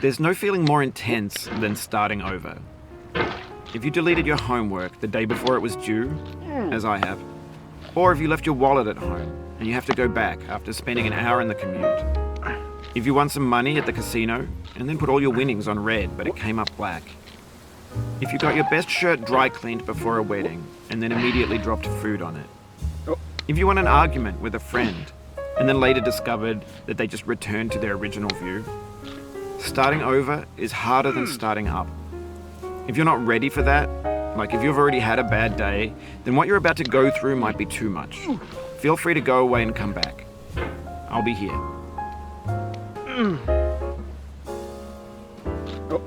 There's no feeling more intense than starting over. If you deleted your homework the day before it was due, as I have, or if you left your wallet at home and you have to go back after spending an hour in the commute. If you won some money at the casino and then put all your winnings on red but it came up black. If you got your best shirt dry cleaned before a wedding and then immediately dropped food on it. If you won an argument with a friend and then later discovered that they just returned to their original view. Starting over is harder than starting up. If you're not ready for that, like if you've already had a bad day, then what you're about to go through might be too much. Feel free to go away and come back. I'll be here.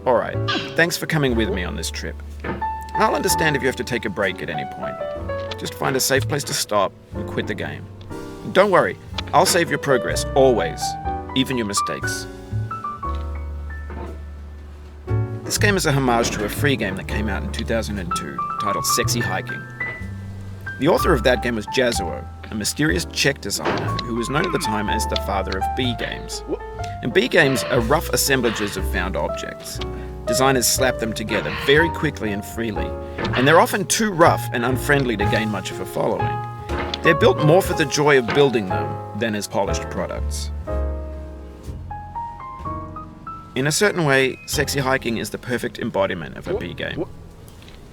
Alright, thanks for coming with me on this trip. I'll understand if you have to take a break at any point. Just find a safe place to stop and quit the game. Don't worry, I'll save your progress, always, even your mistakes. This game is a homage to a free game that came out in 2002, titled Sexy Hiking. The author of that game was Jazuo, a mysterious Czech designer who was known at the time as the father of B games. And B games are rough assemblages of found objects. Designers slap them together very quickly and freely, and they're often too rough and unfriendly to gain much of a following. They're built more for the joy of building them than as polished products. In a certain way, Sexy Hiking is the perfect embodiment of a B game.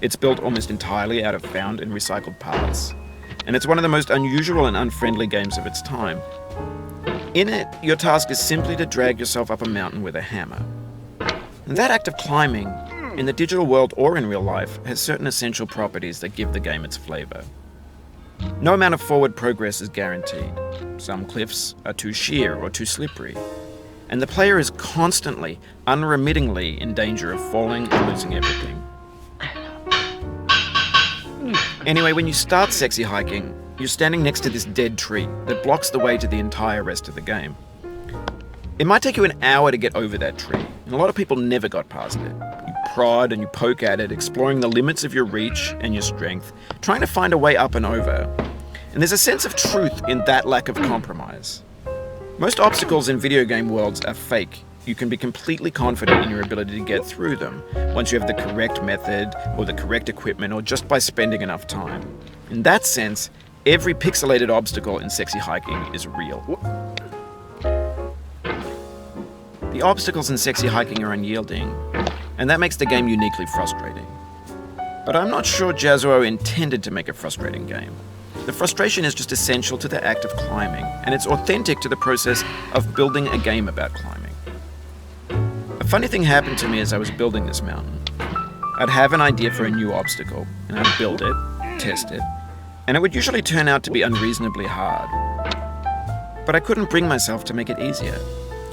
It's built almost entirely out of found and recycled parts, and it's one of the most unusual and unfriendly games of its time. In it, your task is simply to drag yourself up a mountain with a hammer. And that act of climbing, in the digital world or in real life, has certain essential properties that give the game its flavor. No amount of forward progress is guaranteed. Some cliffs are too sheer or too slippery, and the player is constantly, unremittingly in danger of falling and losing everything. Anyway, when you start Sexy Hiking, you're standing next to this dead tree that blocks the way to the entire rest of the game. It might take you an hour to get over that tree, and a lot of people never got past it. You prod and you poke at it, exploring the limits of your reach and your strength, trying to find a way up and over. And there's a sense of truth in that lack of compromise. Most obstacles in video game worlds are fake. You can be completely confident in your ability to get through them once you have the correct method or the correct equipment or just by spending enough time. In that sense, every pixelated obstacle in Sexy Hiking is real. The obstacles in Sexy Hiking are unyielding, and that makes the game uniquely frustrating. But I'm not sure Jazuo intended to make a frustrating game. The frustration is just essential to the act of climbing, and it's authentic to the process of building a game about climbing. A funny thing happened to me as I was building this mountain. I'd have an idea for a new obstacle, and I'd build it, test it, and it would usually turn out to be unreasonably hard. But I couldn't bring myself to make it easier.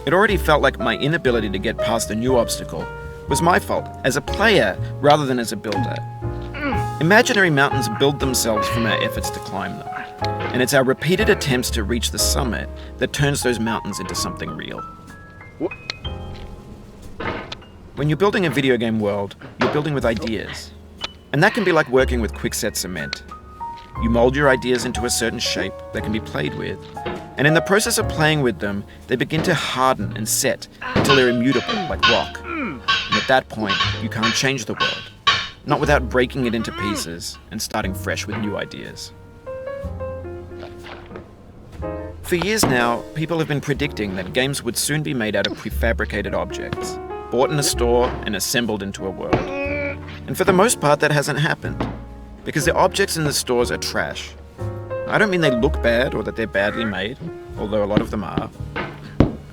It already felt like my inability to get past the new obstacle was my fault as a player rather than as a builder. Imaginary mountains build themselves from our efforts to climb them, and it's our repeated attempts to reach the summit that turns those mountains into something real. When you're building a video game world, you're building with ideas, and that can be like working with quickset cement. You mold your ideas into a certain shape that can be played with, and in the process of playing with them, they begin to harden and set until they're immutable, like rock. And at that point, you can't change the world. Not without breaking it into pieces and starting fresh with new ideas. For years now, people have been predicting that games would soon be made out of prefabricated objects, bought in a store and assembled into a world. And for the most part, that hasn't happened, because the objects in the stores are trash. I don't mean they look bad or that they're badly made, although a lot of them are.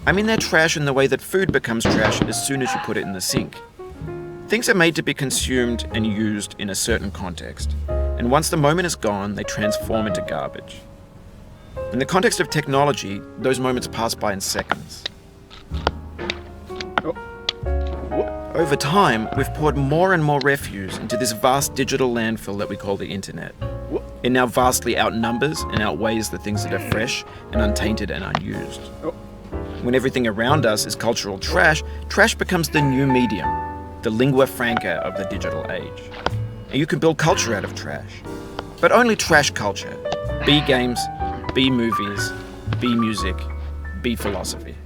I mean they're trash in the way that food becomes trash as soon as you put it in the sink. Things are made to be consumed and used in a certain context, and once the moment is gone, they transform into garbage. In the context of technology, those moments pass by in seconds. Over time, we've poured more and more refuse into this vast digital landfill that we call the internet. It now vastly outnumbers and outweighs the things that are fresh and untainted and unused. When everything around us is cultural trash, trash becomes the new medium, the lingua franca of the digital age. And you can build culture out of trash. But only trash culture. B games, B movies, B music, B philosophy.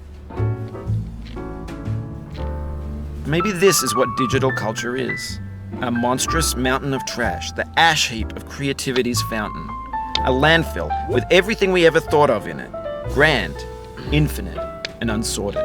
Maybe this is what digital culture is. A monstrous mountain of trash, the ash heap of creativity's fountain. A landfill with everything we ever thought of in it. Grand, infinite, and unsorted.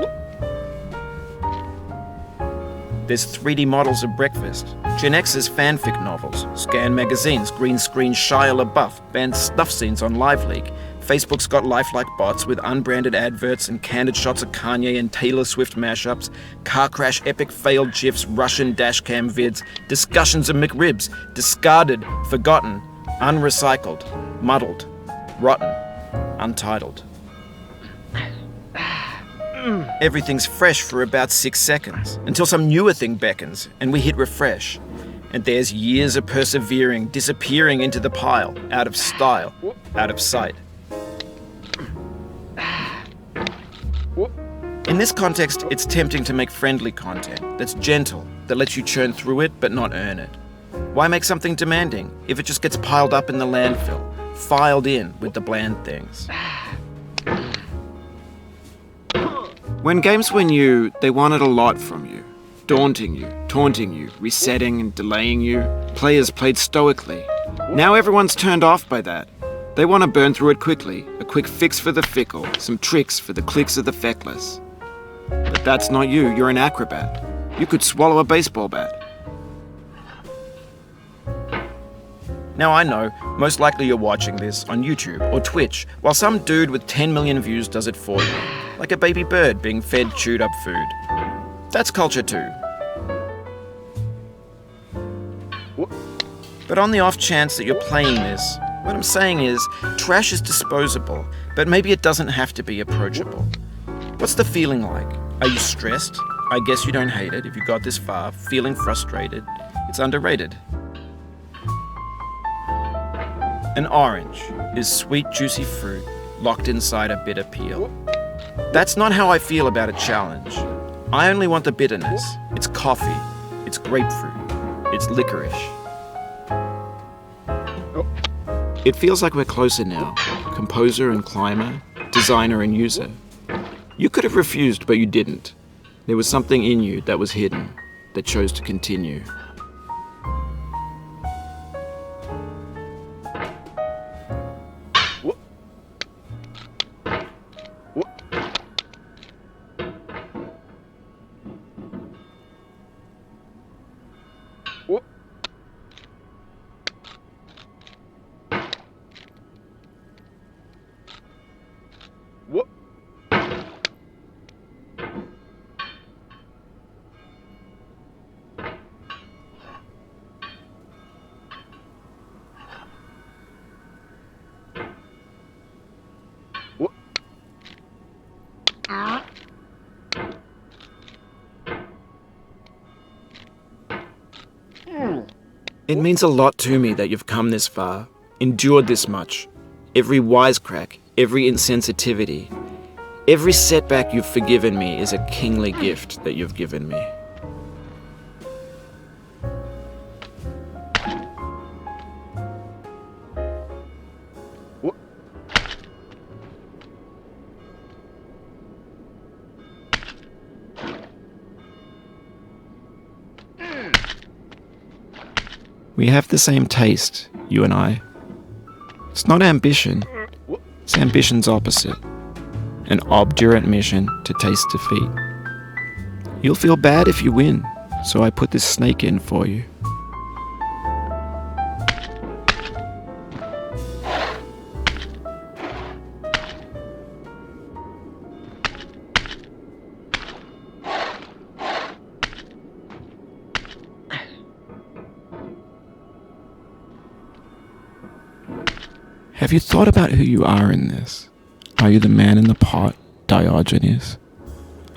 There's 3D models of breakfast, Gen X's fanfic novels, scan magazines, green screen Shia LaBeouf, banned snuff scenes on LiveLeak. Facebook's got lifelike bots with unbranded adverts and candid shots of Kanye and Taylor Swift mashups, car crash epic failed GIFs, Russian dashcam vids, discussions of McRibs, discarded, forgotten, unrecycled, muddled, rotten, untitled. Everything's fresh for about 6 seconds, until some newer thing beckons, and we hit refresh. And there's years of persevering disappearing into the pile, out of style, out of sight. In this context, it's tempting to make friendly content that's gentle, that lets you churn through it but not earn it. Why make something demanding if it just gets piled up in the landfill, filed in with the bland things? When games were new, they wanted a lot from you. Daunting you, taunting you, resetting and delaying you. Players played stoically. Now everyone's turned off by that. They want to burn through it quickly, a quick fix for the fickle, some tricks for the clicks of the feckless. But that's not you, you're an acrobat. You could swallow a baseball bat. Now I know, most likely you're watching this on YouTube or Twitch, while some dude with 10 million views does it for you, like a baby bird being fed chewed up food. That's culture too. But on the off chance that you're playing this, what I'm saying is, trash is disposable, but maybe it doesn't have to be approachable. What's the feeling like? Are you stressed? I guess you don't hate it if you got this far. Feeling frustrated? It's underrated. An orange is sweet, juicy fruit locked inside a bitter peel. That's not how I feel about a challenge. I only want the bitterness. It's coffee. It's grapefruit. It's licorice. It feels like we're closer now. Composer and climber, designer and user. You could have refused, but you didn't. There was something in you that was hidden, that chose to continue. It means a lot to me that you've come this far, endured this much. Every wisecrack, every insensitivity, every setback you've forgiven me is a kingly gift that you've given me. We have the same taste, you and I. It's not ambition, it's ambition's opposite. An obdurate mission to taste defeat. You'll feel bad if you win, so I put this snake in for you. Have you thought about who you are in this? Are you the man in the pot, Diogenes?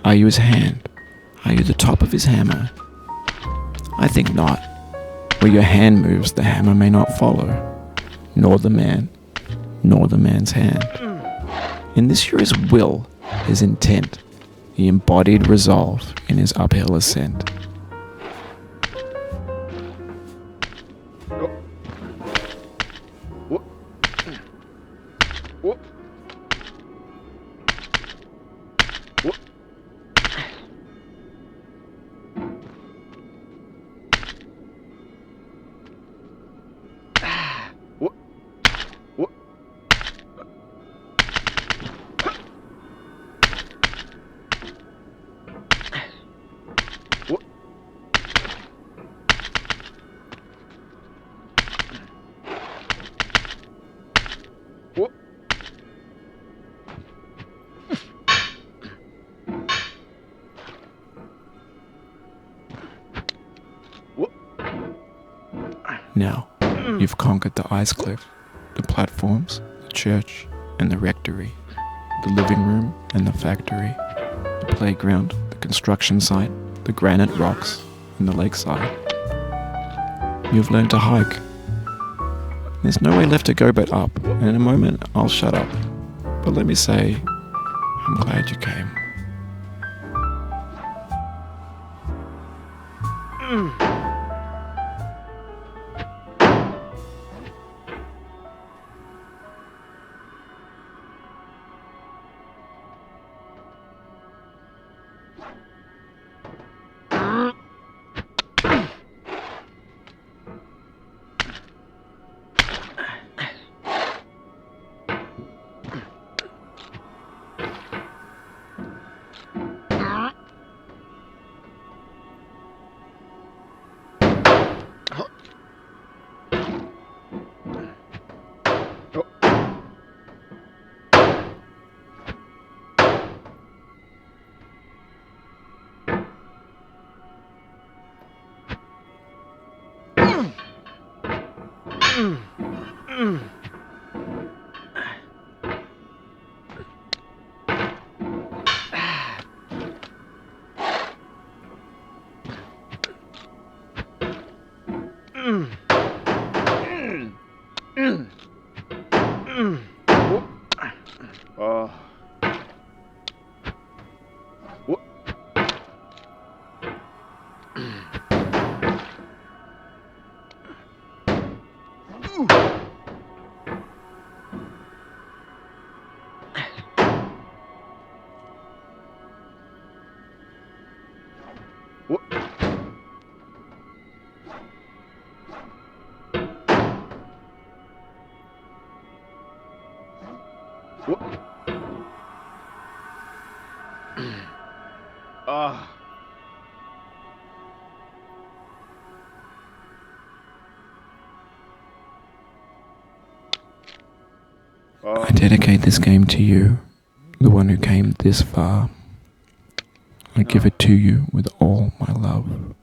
Are you his hand? Are you the top of his hammer? I think not. Where your hand moves, the hammer may not follow, nor the man, nor the man's hand. In this you're his will, his intent, the embodied resolve in his uphill ascent. Now, you've conquered the ice cliff, the platforms, the church, and the rectory, the living room and the factory, the playground, the construction site, the granite rocks, and the lakeside. You've learned to hike. There's no way left to go but up, and in a moment I'll shut up. But let me say, I'm glad you came. I dedicate this game to you, the one who came this far. I give it to you with all my love.